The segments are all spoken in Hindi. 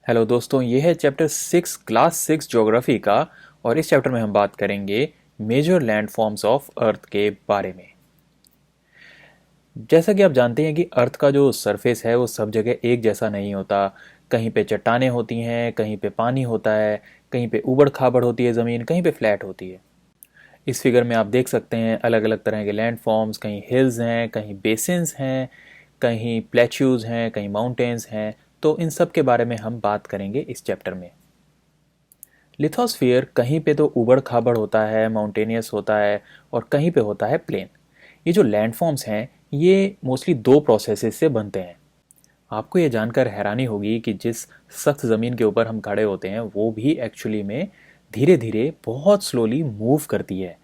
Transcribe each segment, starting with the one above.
हेलो दोस्तों, ये है चैप्टर 6 क्लास 6 ज्योग्राफी का। और इस चैप्टर में हम बात करेंगे major landforms of earth के बारे में। जैसा कि आप जानते हैं कि अर्थ का जो सरफेस है वो सब जगह एक जैसा नहीं होता। कहीं पे चट्टानें होती हैं, कहीं पे पानी होता है, कहीं पे ऊबड़ खाबड़ होती है ज़मीन, कहीं पे फ्लैट होती है। इस फिगर में आप देख सकते हैं अलग अलग तरह के लैंड फॉर्म्स, कहीं हिल्स हैं, कहीं बेसिन्स हैं, कहीं प्लेट्यूज हैं, कहीं माउंटेन्स हैं। तो इन सब के बारे में हम बात करेंगे इस चैप्टर में। लिथोस्फीयर कहीं पे तो ऊबड़ खाबड़ होता है, माउंटेनियस होता है, और कहीं पे होता है प्लेन। ये जो लैंडफॉर्म्स हैं ये मोस्टली दो प्रोसेसेस से बनते हैं। आपको ये जानकर हैरानी होगी कि जिस सख्त ज़मीन के ऊपर हम खड़े होते हैं वो भी एक्चुअली में धीरे धीरे बहुत स्लोली मूव करती है।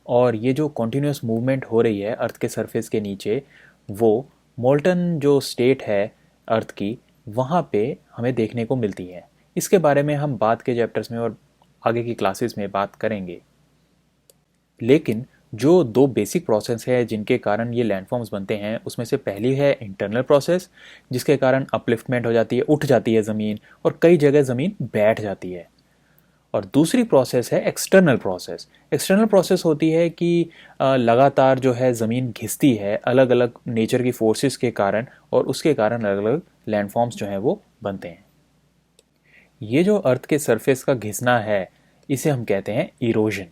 और ये जो कॉन्टीन्यूस मूवमेंट हो रही है अर्थ के सरफेस के नीचे, वो मोल्टन जो स्टेट है अर्थ की, वहाँ पे हमें देखने को मिलती है। इसके बारे में हम बाद के चैप्टर्स में और आगे की क्लासेस में बात करेंगे। लेकिन जो दो बेसिक प्रोसेस है जिनके कारण ये लैंडफॉर्म्स बनते हैं, उसमें से पहली है इंटरनल प्रोसेस, जिसके कारण अपलिफ्टमेंट हो जाती है, उठ जाती है ज़मीन, और कई जगह ज़मीन बैठ जाती है। और दूसरी प्रोसेस है एक्सटर्नल प्रोसेस। एक्सटर्नल प्रोसेस होती है कि लगातार जो है ज़मीन घिसती है अलग अलग नेचर की फोर्सेस के कारण, और उसके कारण अलग अलग लैंडफॉर्म्स जो हैं वो बनते हैं। ये जो अर्थ के सरफेस का घिसना है इसे हम कहते हैं इरोजन।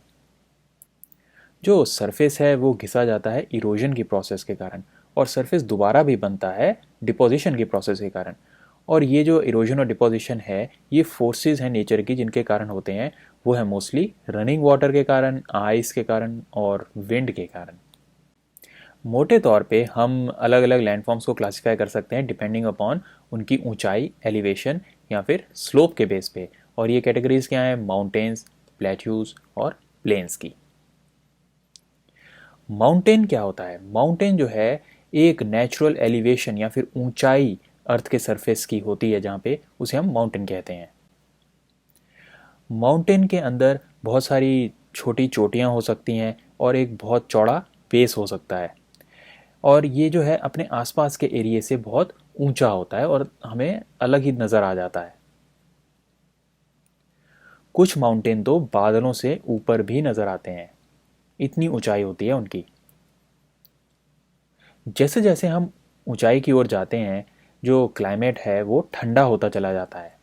जो सरफेस है वो घिसा जाता है इरोजन की प्रोसेस के कारण, और सरफेस दोबारा भी बनता है डिपोजिशन की प्रोसेस के कारण। और ये जो इरोजन और डिपोजिशन है ये फोर्सेस हैं नेचर की जिनके कारण होते हैं। वो है मोस्टली रनिंग वाटर के कारण, आइस के कारण और विंड के कारण। मोटे तौर पे हम अलग अलग लैंडफॉर्म्स को क्लासिफाई कर सकते हैं डिपेंडिंग अपॉन उनकी ऊंचाई, एलिवेशन या फिर स्लोप के बेस पे। और ये कैटेगरीज क्या हैं? माउंटेन्स, प्लेट्यूज और प्लेन्स की। माउंटेन क्या होता है? माउंटेन जो है एक नेचुरल एलिवेशन या फिर ऊंचाई अर्थ के सरफेस की होती है जहाँ पे उसे हम माउंटेन कहते हैं। माउंटेन के अंदर बहुत सारी छोटी चोटियाँ हो सकती हैं और एक बहुत चौड़ा बेस हो सकता है। और ये जो है अपने आसपास के एरिए से बहुत ऊंचा होता है और हमें अलग ही नज़र आ जाता है। कुछ माउंटेन तो बादलों से ऊपर भी नज़र आते हैं, इतनी ऊंचाई होती है उनकी। जैसे जैसे हम ऊंचाई की ओर जाते हैं जो क्लाइमेट है वो ठंडा होता चला जाता है।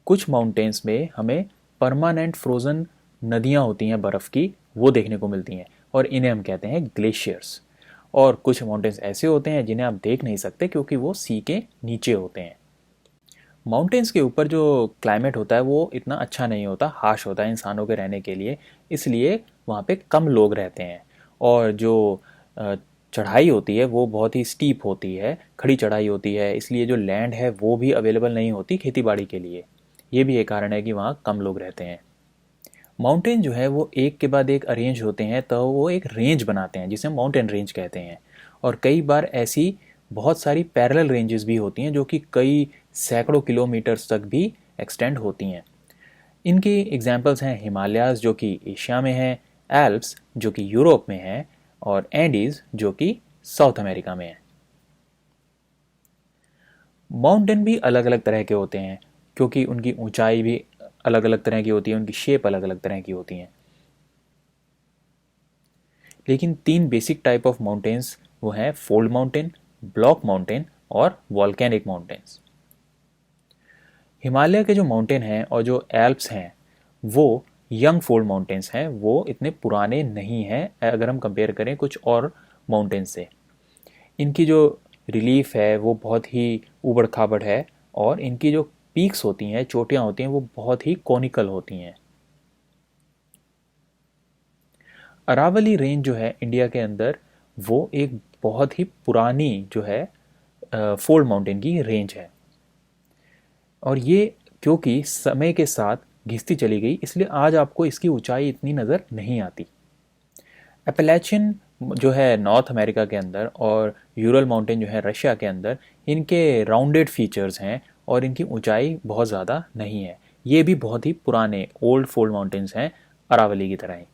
कुछ माउंटेन्स में हमें परमानेंट फ्रोज़न नदियाँ होती हैं बर्फ़ की, वो देखने को मिलती हैं, और इन्हें हम कहते हैं ग्लेशियर्स। और कुछ माउंटेन्स ऐसे होते हैं जिन्हें आप देख नहीं सकते क्योंकि वो सी के नीचे होते हैं। माउंटेन्स के ऊपर जो क्लाइमेट होता है वो इतना अच्छा नहीं होता, हार्श होता है इंसानों के रहने के लिए, इसलिए वहाँ पे कम लोग रहते हैं। और जो चढ़ाई होती है वो बहुत ही स्टीप होती है, खड़ी चढ़ाई होती है, इसलिए जो लैंड है वो भी अवेलेबल नहीं होती खेती बाड़ी के लिए। ये भी एक कारण है कि वहाँ कम लोग रहते हैं। माउंटेन जो है वो एक के बाद एक अरेंज होते हैं तो वो एक रेंज बनाते हैं जिसे हम माउंटेन रेंज कहते हैं। और कई बार ऐसी बहुत सारी पैरेलल रेंजेस भी होती हैं जो कि कई सैकड़ों किलोमीटर्स तक भी एक्सटेंड होती हैं। इनकी एग्जांपल्स हैं हिमालयाज़ जो कि एशिया में है, एल्प्स जो कि यूरोप में है, और एंडीज जो कि साउथ अमेरिका में है। माउंटेन भी अलग अलग तरह के होते हैं क्योंकि उनकी ऊंचाई भी अलग अलग तरह की होती है, उनकी शेप अलग अलग तरह की होती हैं। लेकिन तीन बेसिक टाइप ऑफ माउंटेन्स वो हैं फोल्ड माउंटेन, ब्लॉक माउंटेन और वॉल्केनिक माउंटेन्स। हिमालय के जो माउंटेन हैं और जो एल्प्स हैं वो यंग फोल्ड माउंटेन्स हैं, वो इतने पुराने नहीं हैं अगर हम कंपेयर करें कुछ और माउंटेन्स से। इनकी जो रिलीफ है वो बहुत ही ऊबड़ खाबड़ है, और इनकी जो पीक्स होती हैं, चोटियाँ होती हैं, वो बहुत ही कॉनिकल होती हैं। अरावली रेंज जो है इंडिया के अंदर, वो एक बहुत ही पुरानी जो है फोल्ड माउंटेन की रेंज है। और ये क्योंकि समय के साथ घिसती चली गई इसलिए आज आपको इसकी ऊंचाई इतनी नज़र नहीं आती। एपेलेचियन जो है नॉर्थ अमेरिका के अंदर और यूरल माउंटेन जो है रशिया के अंदर, इनके राउंडेड फीचर्स हैं और इनकी ऊंचाई बहुत ज़्यादा नहीं है। ये भी बहुत ही पुराने ओल्ड फोल्ड माउंटेन्स हैं अरावली की तरह ही।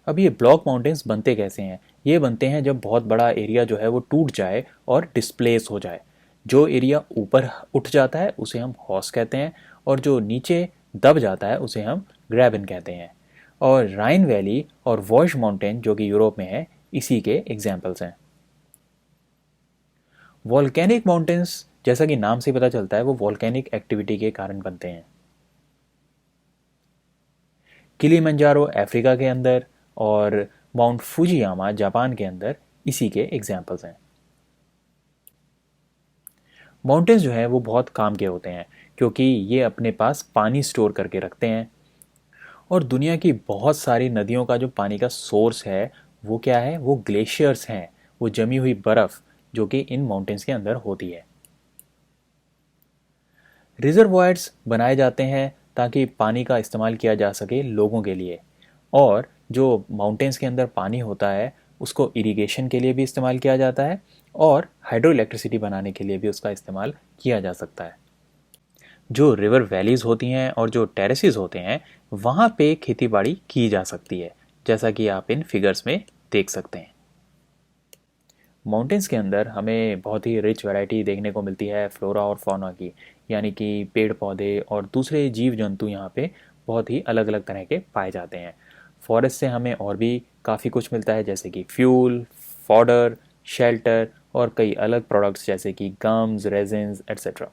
अब ये ब्लॉक माउंटेन्स बनते कैसे हैं? ये बनते हैं जब बहुत बड़ा एरिया जो है वो टूट जाए और डिस्प्लेस हो जाए। जो एरिया ऊपर उठ जाता है उसे हम हॉर्स कहते हैं, और जो नीचे दब जाता है उसे हम ग्रैबन कहते हैं। और राइन वैली और वॉश माउंटेन जो कि यूरोप में है, इसी के एग्जाम्पल्स हैं। वॉल्केनिक माउंटेन्स, जैसा कि नाम से पता चलता है, वो वॉल्केनिक एक्टिविटी के कारण बनते हैं। किलिमंजारो अफ्रीका के अंदर और माउंट फुजियामा जापान के अंदर इसी के एग्जाम्पल्स हैं। माउंटेन्स जो हैं वो बहुत काम के होते हैं, क्योंकि ये अपने पास पानी स्टोर करके रखते हैं। और दुनिया की बहुत सारी नदियों का जो पानी का सोर्स है वो क्या है, वो ग्लेशियर्स हैं, वो जमी हुई बर्फ़ जो कि इन माउंटेन्स के अंदर होती है। रिजर्वॉयर्स बनाए जाते हैं ताकि पानी का इस्तेमाल किया जा सके लोगों के लिए, और जो माउंटेन्स के अंदर पानी होता है उसको इरिगेशन के लिए भी इस्तेमाल किया जाता है, और हाइड्रो इलेक्ट्रिसिटी बनाने के लिए भी उसका इस्तेमाल किया जा सकता है। जो रिवर वैलीज़ होती हैं और जो टेरेसेस होते हैं, वहाँ पे खेती बाड़ी की जा सकती है, जैसा कि आप इन फिगर्स में देख सकते हैं। माउंटेन्स के अंदर हमें बहुत ही रिच वैरायटी देखने को मिलती है फ्लोरा और फौना की, यानी कि पेड़ पौधे और दूसरे जीव जंतु यहाँ पे बहुत ही अलग अलग तरह के पाए जाते हैं। फॉरेस्ट से हमें और भी काफ़ी कुछ मिलता है, जैसे कि फ्यूल, फॉडर, शेल्टर और कई अलग प्रोडक्ट्स जैसे कि गम्स, रेजिन्स एट्सेट्रा।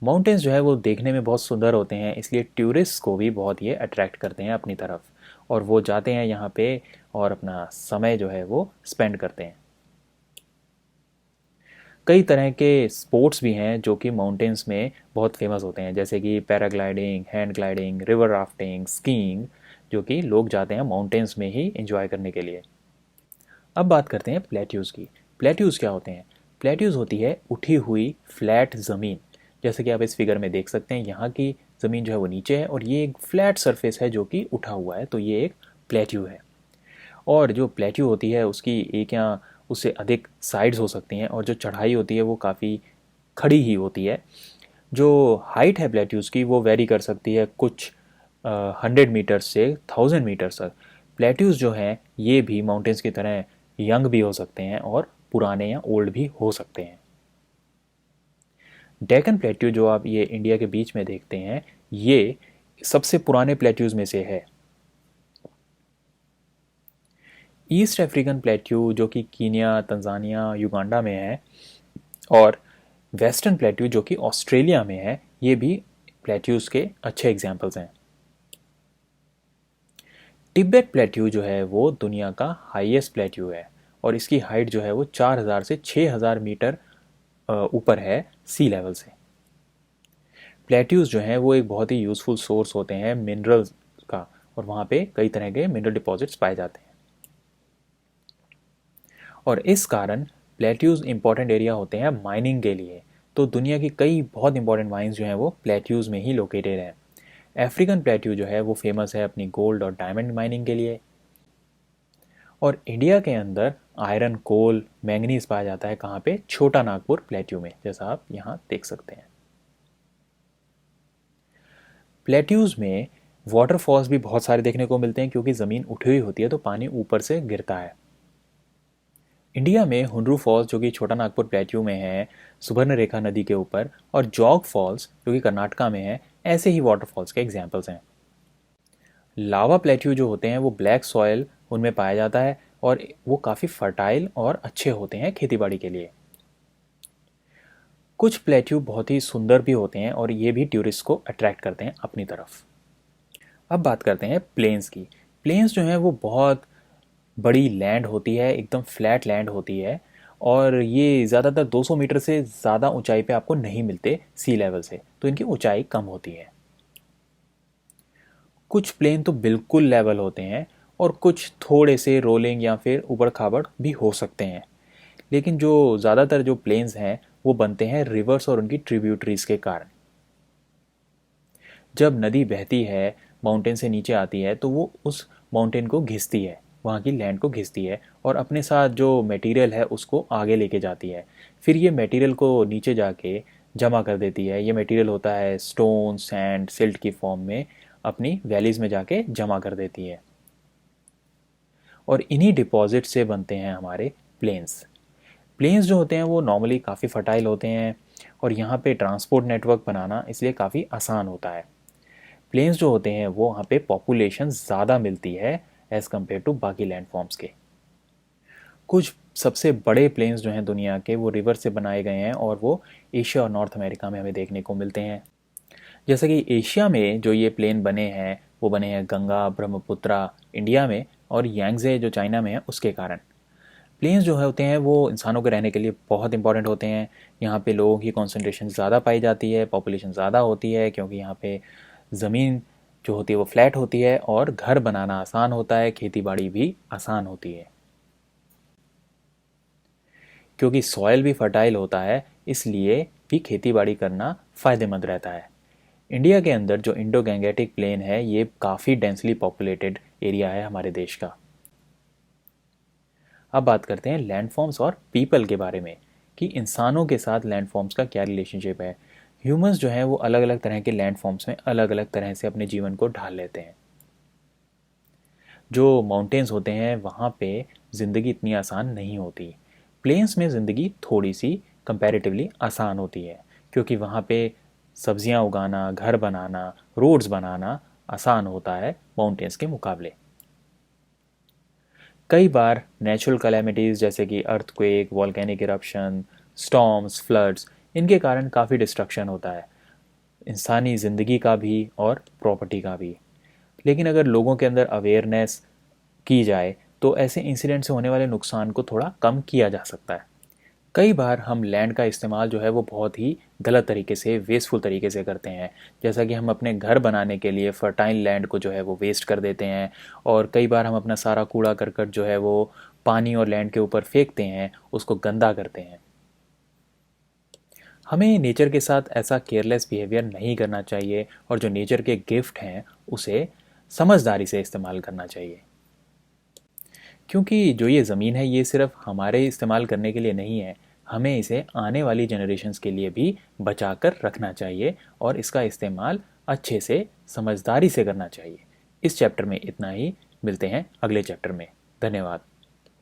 माउंटेन्स जो है वो देखने में बहुत सुंदर होते हैं, इसलिए टूरिस्ट को भी बहुत ये अट्रैक्ट करते हैं अपनी तरफ, और वो जाते हैं यहाँ पे और अपना समय जो है वो स्पेंड करते हैं। कई तरह के स्पोर्ट्स भी हैं जो कि माउंटेन्स में बहुत फेमस होते हैं, जैसे कि paragliding, hand gliding, river rafting, skiing, जो कि लोग जाते हैं माउंटेन्स में ही एंजॉय करने के लिए। अब बात करते हैं प्लेट्यूज़ की। प्लेट्यूज़ क्या होते हैं? प्लेट्यूज़ होती है उठी हुई फ्लैट ज़मीन, जैसे कि आप इस फिगर में देख सकते हैं। यहाँ की ज़मीन जो है वो नीचे है और ये एक फ्लैट सरफेस है जो कि उठा हुआ है, तो ये एक प्लेट्यू है। और जो प्लेट्यू होती है उसकी एक या उससे अधिक साइड्स हो सकती हैं, और जो चढ़ाई होती है वो काफ़ी खड़ी ही होती है। जो हाइट है प्लेट्यूज़ की वो वेरी कर सकती है, कुछ 100 मीटर्स से 1000 मीटर्स तक। प्लेट्यूज़ जो हैं ये भी माउंटेन्स की तरह यंग भी हो सकते हैं और पुराने या ओल्ड भी हो सकते हैं। डेक्कन प्लेट्यू जो आप ये इंडिया के बीच में देखते हैं, ये सबसे पुराने प्लेट्यूज़ में से है। ईस्ट अफ्रीकन प्लेट्यू जो कि कीनिया, तंजानिया, युगांडा में है, और वेस्टर्न प्लेट्यू जो कि ऑस्ट्रेलिया में है, ये भी प्लेट्यूज़ के अच्छे एग्जाम्पल्स हैं। तिब्बत प्लेट्यू जो है वो दुनिया का हाईएस्ट प्लेट्यू है, और इसकी हाइट जो है वो 4000 से 6000 मीटर ऊपर है सी लेवल से। प्लेट्यूज़ जो हैं वो एक बहुत ही यूज़फुल सोर्स होते हैं मिनरल्स का, और वहाँ पे कई तरह के मिनरल डिपॉजिट्स पाए जाते हैं, और इस कारण प्लेट्यूज़ इंपॉर्टेंट एरिया होते हैं माइनिंग के लिए। तो दुनिया की कई बहुत इंपॉर्टेंट माइंस जो हैं वो प्लेट्यूज़ में ही लोकेटेड हैं। अफ्रीकन प्लेट्यू जो है वो फेमस है अपनी गोल्ड और डायमंड माइनिंग के लिए, और इंडिया के अंदर आयरन, कोल, मैंगनीज पाया जाता है कहाँ पे? छोटा नागपुर प्लेट्यू में, जैसा आप यहाँ देख सकते हैं। प्लेट्यूज़ में वाटरफॉल्स भी बहुत सारे देखने को मिलते हैं, क्योंकि ज़मीन उठी हुई होती है तो पानी ऊपर से गिरता है। इंडिया में हुंड्रू फॉल्स जो कि छोटा नागपुर प्लेट्यू में है, सुबर्णरेखा नदी के ऊपर, और जॉग फॉल्स जो कि कर्नाटका में है, ऐसे ही वाटरफॉल्स के एग्जाम्पल्स हैं। लावा प्लेट्यू जो होते हैं वो ब्लैक सॉयल उनमें पाया जाता है, और वो काफ़ी फर्टाइल और अच्छे होते हैं खेतीबाड़ी के लिए। कुछ प्लेट्यू बहुत ही सुंदर भी होते हैं, और ये भी टूरिस्ट को अट्रैक्ट करते हैं अपनी तरफ। अब बात करते हैं प्लेन्स की। प्लेन्स जो हैं वो बहुत बड़ी लैंड होती है, एकदम फ्लैट लैंड होती है, और ये ज़्यादातर 200 मीटर से ज़्यादा ऊंचाई पे आपको नहीं मिलते सी लेवल से, तो इनकी ऊंचाई कम होती है। कुछ प्लेन तो बिल्कुल लेवल होते हैं, और कुछ थोड़े से रोलिंग या फिर ऊबड़ खाबड़ भी हो सकते हैं, लेकिन जो ज़्यादातर जो प्लेन्स हैं वो बनते हैं रिवर्स और उनकी ट्रिब्यूटरीज के कारण। जब नदी बहती है, माउंटेन से नीचे आती है, तो वो उस माउंटेन को घिसती है, वहाँ की लैंड को घिसती है, और अपने साथ जो मटेरियल है उसको आगे लेके जाती है। फिर ये मटेरियल को नीचे जाके जमा कर देती है। ये मटेरियल होता है स्टोन, सैंड, सिल्ट की फॉर्म में, अपनी वैलीज़ में जाके जमा कर देती है, और इन्हीं डिपॉजिट से बनते हैं हमारे प्लेन्स। प्लेन्स जो होते हैं वो नॉर्मली काफ़ी फर्टाइल होते हैं और यहाँ पे ट्रांसपोर्ट नेटवर्क बनाना इसलिए काफ़ी आसान होता है। प्लेन्स जो होते हैं वो वहाँ पे पॉपुलेशन ज़्यादा मिलती है एज़ कम्पेयर टू बाकी लैंडफॉर्म्स के। कुछ सबसे बड़े प्लेन्स जो हैं दुनिया के वो रिवर से बनाए गए हैं और वो एशिया और नॉर्थ अमेरिका में हमें देखने को मिलते हैं। जैसे कि एशिया में जो ये प्लेन बने हैं वो बने हैं गंगा ब्रह्मपुत्रा इंडिया में और यांगजे जो चाइना में है उसके कारण। प्लेन्स जो है होते हैं वो इंसानों के रहने के लिए बहुत इंपॉर्टेंट होते हैं। यहाँ पे लोगों की कॉन्सेंट्रेशन ज़्यादा पाई जाती है, पॉपुलेशन ज़्यादा होती है क्योंकि यहाँ पे ज़मीन जो होती है वो फ्लैट होती है और घर बनाना आसान होता है, खेती बाड़ी भी आसान होती है। क्योंकि सॉयल भी फर्टाइल होता है इसलिए भी खेती बाड़ी करना फ़ायदेमंद रहता है। इंडिया के अंदर जो इंडो गैंगेटिक प्लेन है ये काफ़ी डेंसली पॉपुलेटेड एरिया है हमारे देश का। अब बात करते हैं लैंडफॉर्म्स और पीपल के बारे में कि इंसानों के साथ लैंडफॉर्म्स का क्या रिलेशनशिप है। ह्यूमंस जो हैं वो अलग अलग तरह के लैंडफॉर्म्स में अलग अलग तरह से अपने जीवन को ढाल लेते हैं। जो माउंटेन्स होते हैं वहाँ पे ज़िंदगी इतनी आसान नहीं होती। प्लेन्स में ज़िंदगी थोड़ी सी कंपैरेटिवली आसान होती है क्योंकि वहाँ पे सब्जियाँ उगाना, घर बनाना, रोड्स बनाना आसान होता है माउंटेन्स के मुकाबले। कई बार नेचुरल कैलेमिटीज़ जैसे कि earthquake, volcanic eruption, storms, floods, इनके कारण काफ़ी डिस्ट्रक्शन होता है, इंसानी ज़िंदगी का भी और प्रॉपर्टी का भी। लेकिन अगर लोगों के अंदर अवेयरनेस की जाए तो ऐसे इंसिडेंट से होने वाले नुकसान को थोड़ा कम किया जा सकता है। कई बार हम लैंड का इस्तेमाल जो है वो बहुत ही गलत तरीके से, वेस्टफुल तरीके से करते हैं। जैसा कि हम अपने घर बनाने के लिए फर्टाइल लैंड को जो है वो वेस्ट कर देते हैं और कई बार हम अपना सारा कूड़ा करकट जो है वो पानी और लैंड के ऊपर फेंकते हैं, उसको गंदा करते हैं। हमें नेचर के साथ ऐसा केयरलेस बिहेवियर नहीं करना चाहिए और जो नेचर के गिफ्ट हैं उसे समझदारी से इस्तेमाल करना चाहिए। क्योंकि जो ये ज़मीन है ये सिर्फ हमारे इस्तेमाल करने के लिए नहीं है, हमें इसे आने वाली जनरेशन्स के लिए भी बचा कर रखना चाहिए और इसका इस्तेमाल अच्छे से समझदारी से करना चाहिए। इस चैप्टर में इतना ही, मिलते हैं अगले चैप्टर में। धन्यवाद।